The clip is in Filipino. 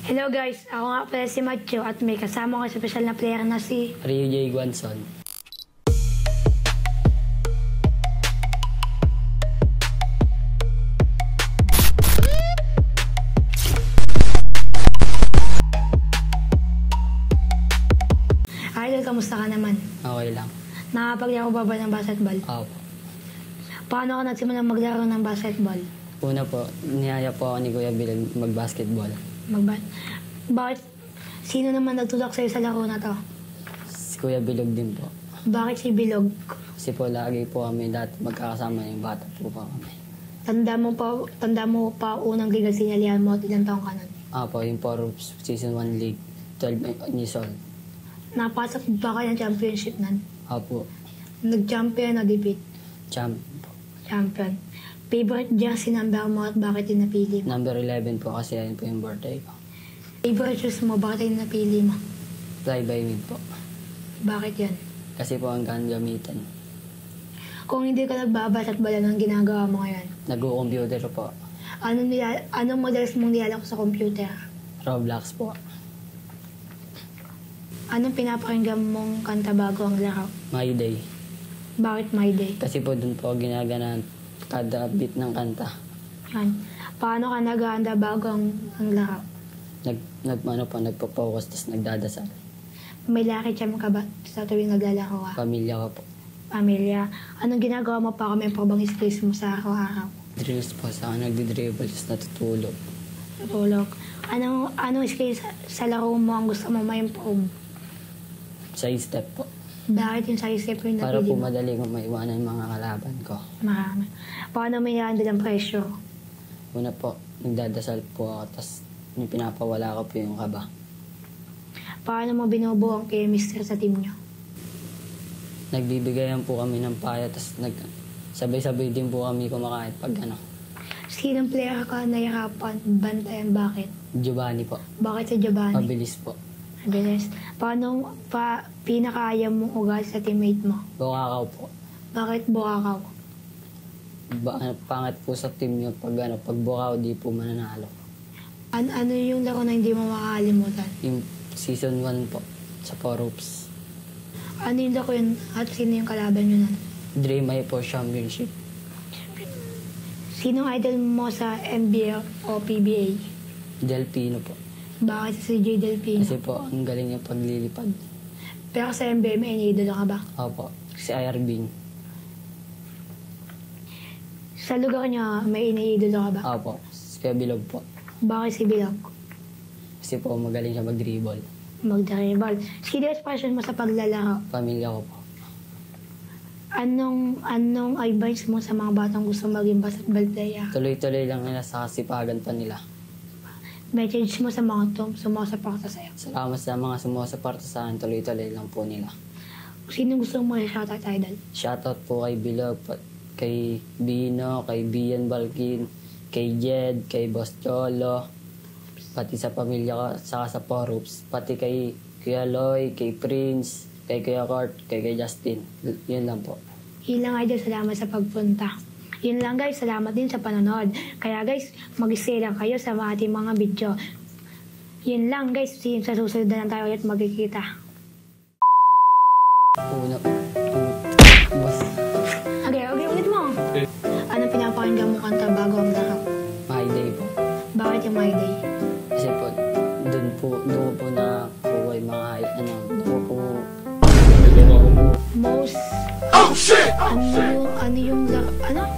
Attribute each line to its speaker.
Speaker 1: Hello guys, ako nga pala si Macho at may kasama ko special na player na si
Speaker 2: Rio J. Guanzon.
Speaker 1: Idol, kamusta ka naman?
Speaker 2: Okay lang.
Speaker 1: Nakapaglaro ba ng basketball?
Speaker 2: Opo.
Speaker 1: Paano ka nagsimula maglaro ng basketball?
Speaker 2: Una po, niyaya po ako ni Kuya Bill mag-basketball.
Speaker 1: Bakit? Sino naman nagtulak sa'yo sa laro na to?
Speaker 2: Si Kuya Bilog din po.
Speaker 1: Bakit si Bilog?
Speaker 2: Kasi po lagi po kami dati magkakasama yung bata po pa kami.
Speaker 1: Tanda mo pa unang liga sinalihan mo at ilang taong ka nun?
Speaker 2: Opo, yung for Season 1 League, 12 years old.
Speaker 1: Napasok ba kayo ng championship nun?
Speaker 2: Opo,
Speaker 1: Nag-champion o defeat?
Speaker 2: champ.
Speaker 1: Champion. Favorite jersey number mo at bakit yung napili mo?
Speaker 2: Number 11 po kasi ayun po yung birthday ko.
Speaker 1: Favorite shoes mo, bakit yung napili mo?
Speaker 2: Fly by mid po.
Speaker 1: Bakit yan?
Speaker 2: Kasi po ang gamitan.
Speaker 1: Kung hindi ka nagbabasatball, anong ginagawa mo ngayon?
Speaker 2: Nag-computer po.
Speaker 1: Anong madalas mong nilalako sa computer?
Speaker 2: Roblox po.
Speaker 1: Anong pinapakinggan mong kanta bago ang laro?
Speaker 2: My Day.
Speaker 1: Bakit My Day?
Speaker 2: Kasi po dun po ginaganan kada beat ng kanta.
Speaker 1: Yan. Paano ka naghahanda bago ang laro?
Speaker 2: Nagpo-focus, tapos nagdadasal.
Speaker 1: May lucky charm ka ba sa tuwing naglalaro ka?
Speaker 2: Pamilya ko po.
Speaker 1: Pamilya. Anong ginagawa mo para may pabang skills mo sa araw-araw?
Speaker 2: Drills po sa nagdi-dribble, tapos natutulog.
Speaker 1: Tulog. Anong skills sa laro mo ang gusto mo ma-improve?
Speaker 2: Side step po.
Speaker 1: Bakit yung size step yung
Speaker 2: Para
Speaker 1: napili
Speaker 2: po
Speaker 1: mo?
Speaker 2: madali kong maiwanan yung mga kalaban ko.
Speaker 1: Marami. Paano may handle ang pressure?
Speaker 2: Una po, nagdadasal po ako, tapos yung pinapawala ko po yung kaba.
Speaker 1: Paano mo binubuo ang chemistry sa team nyo?
Speaker 2: Nagbibigayan po kami ng paya, tapos sabay-sabay din po kami kumakain pag
Speaker 1: Sinong player ka nahirapan bantayan? Bakit?
Speaker 2: Giovanni po.
Speaker 1: Bakit si Giovanni?
Speaker 2: Pabilis po.
Speaker 1: Mabilis. Paano pinakaaya mong ugali sa teammate mo?
Speaker 2: Bukakaw po.
Speaker 1: Bakit bukakaw?
Speaker 2: Pangit po sa team nyo pag bukaw di po mananalo.
Speaker 1: Ano yung laro na hindi mo makakalimutan?
Speaker 2: Yung season 1 po, sa Forbes.
Speaker 1: Ano yung laro yun at sino yung kalaban nyo nun?
Speaker 2: Dream High po Championship.
Speaker 1: Sinong idol mo sa NBA o PBA?
Speaker 2: Delpino po.
Speaker 1: Bakit si CJ Delpino?
Speaker 2: Kasi po, ang galing yung paglilipad.
Speaker 1: Pero sa NBA may iniidolo ka ba?
Speaker 2: Opo, si Irving.
Speaker 1: Sa lugar niya may iniidolo ka ba?
Speaker 2: Opo, si Kuya Bilog po.
Speaker 1: Bakit si Bilog?
Speaker 2: Kasi po, magaling siya mag-dribble.
Speaker 1: Magdaribal. Sino passion mo sa paglalaro?
Speaker 2: Pamilya ko po.
Speaker 1: Anong advice mo sa mga batang gusto maging basketball player?
Speaker 2: Tuloy-tuloy lang nila sa kasipagan pa nila.
Speaker 1: Message mo sa mga sumusuporta sa'yo.
Speaker 2: Salamat sa mga sumusuporta sa akin, tuloy-tuloy lang po nila.
Speaker 1: Sino gusto mo i-shoutout, idol?
Speaker 2: Shoutout po kay Bilog, kay Bino, kay Bian Balkin, kay Jed, kay Boss Cholo, pati sa pamilya ko, saka sa Forbes, pati kay Kuya Loy, kay Prince, kay Kuya Court, kay Justin. Yun lang po.
Speaker 1: Yun lang, idol. Salamat sa pagpunta. Yun lang, guys. Salamat din sa panonood. Kaya, guys, mag-stay lang kayo sa ating mga video. Yun lang, guys. Sa susunod na lang tayo ulit magkikita.
Speaker 2: Una, boss,
Speaker 1: Okay, ulit mo. Anong pinapakinggan mo kanta bago ang laro?
Speaker 2: My Day po.
Speaker 1: Bakit yung My Day?
Speaker 2: Kasi po, doon po na po ay mga doon po.
Speaker 1: Most... Oh, shit! Ano yung laro? Ano?